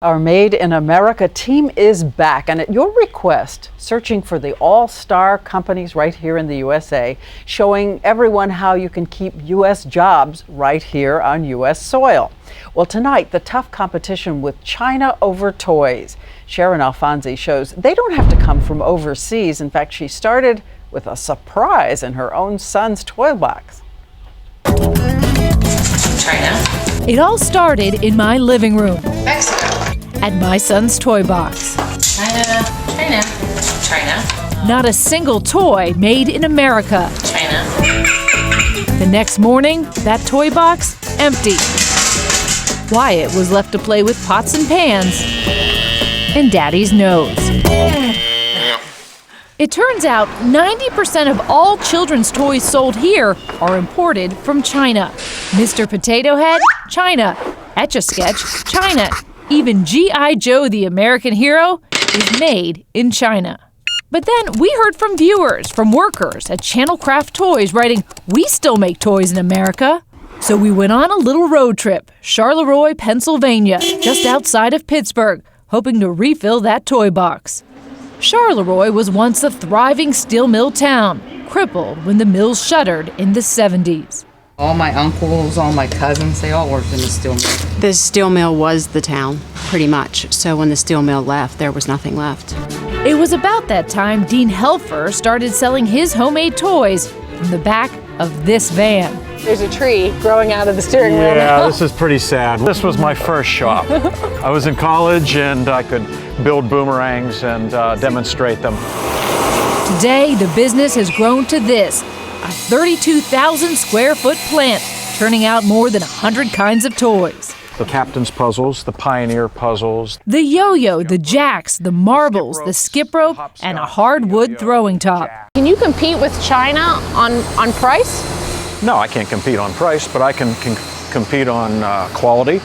Our Made in America team is back, and at your request, searching for the all-star companies right here in the USA, showing everyone how you can keep U.S. jobs right here on U.S. soil. Well, tonight, the tough competition with China over toys. Sharon Alfonsi shows they don't have to come from overseas. In fact, she started with a surprise in her own son's toy box. China. It all started in my living room. Mexico. At my son's toy box. China. China. China. Not a single toy made in America. China. The next morning, that toy box, empty. Wyatt was left to play with pots and pans and Daddy's nose. It turns out 90% of all children's toys sold here are imported from China. Mr. Potato Head, China. Etch-a-Sketch, China. Even G.I. Joe, the American hero, is made in China. But then we heard from viewers, from workers at Channel Craft Toys writing, "We still make toys in America." So we went on a little road trip, Charleroi, Pennsylvania, just outside of Pittsburgh, hoping to refill that toy box. Charleroi was once a thriving steel mill town, crippled when the mills shuttered in the 70s. All my uncles, all my cousins, they all worked in the steel mill. The steel mill was the town, pretty much. So when the steel mill left, there was nothing left. It was about that time Dean Helfer started selling his homemade toys from the back of this van. There's a tree growing out of the steering wheel. Yeah, this is pretty sad. This was my first shop. I was in college and I could build boomerangs and demonstrate them. Today, the business has grown to this, a 32,000 square foot plant, turning out more than 100 kinds of toys. The captain's puzzles, the pioneer puzzles. The yo-yo, the jacks, the marbles, the skip rope, and a hardwood throwing top. Can you compete with China on price? No, I can't compete on price, but I can compete on quality,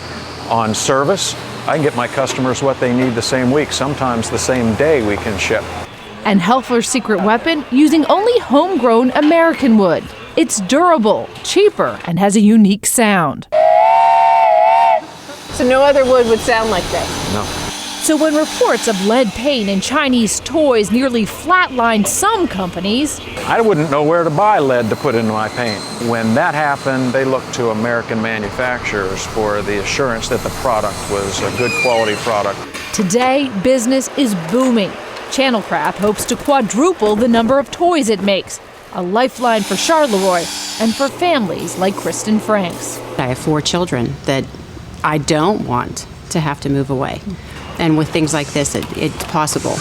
on service. I can get my customers what they need the same week, sometimes the same day we can ship. And Helfer's secret weapon, using only homegrown American wood. It's durable, cheaper, and has a unique sound. So no other wood would sound like this? No. So when reports of lead paint in Chinese toys nearly flatlined some companies, I wouldn't know where to buy lead to put into my paint. When that happened, they looked to American manufacturers for the assurance that the product was a good quality product. Today, business is booming. Channel Craft hopes to quadruple the number of toys it makes, a lifeline for Charleroi and for families like Kristen Franks. I have 4 children that I don't want to have to move away. And with things like this, it's possible.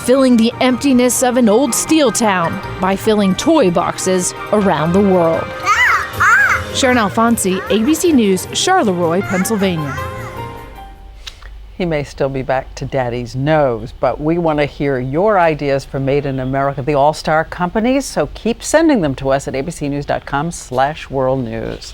Filling the emptiness of an old steel town by filling toy boxes around the world. Sharon Alfonsi, ABC News, Charleroi, Pennsylvania. He may still be back to Daddy's nose, but we want to hear your ideas for Made in America, the all-star companies, so keep sending them to us at abcnews.com/worldnews.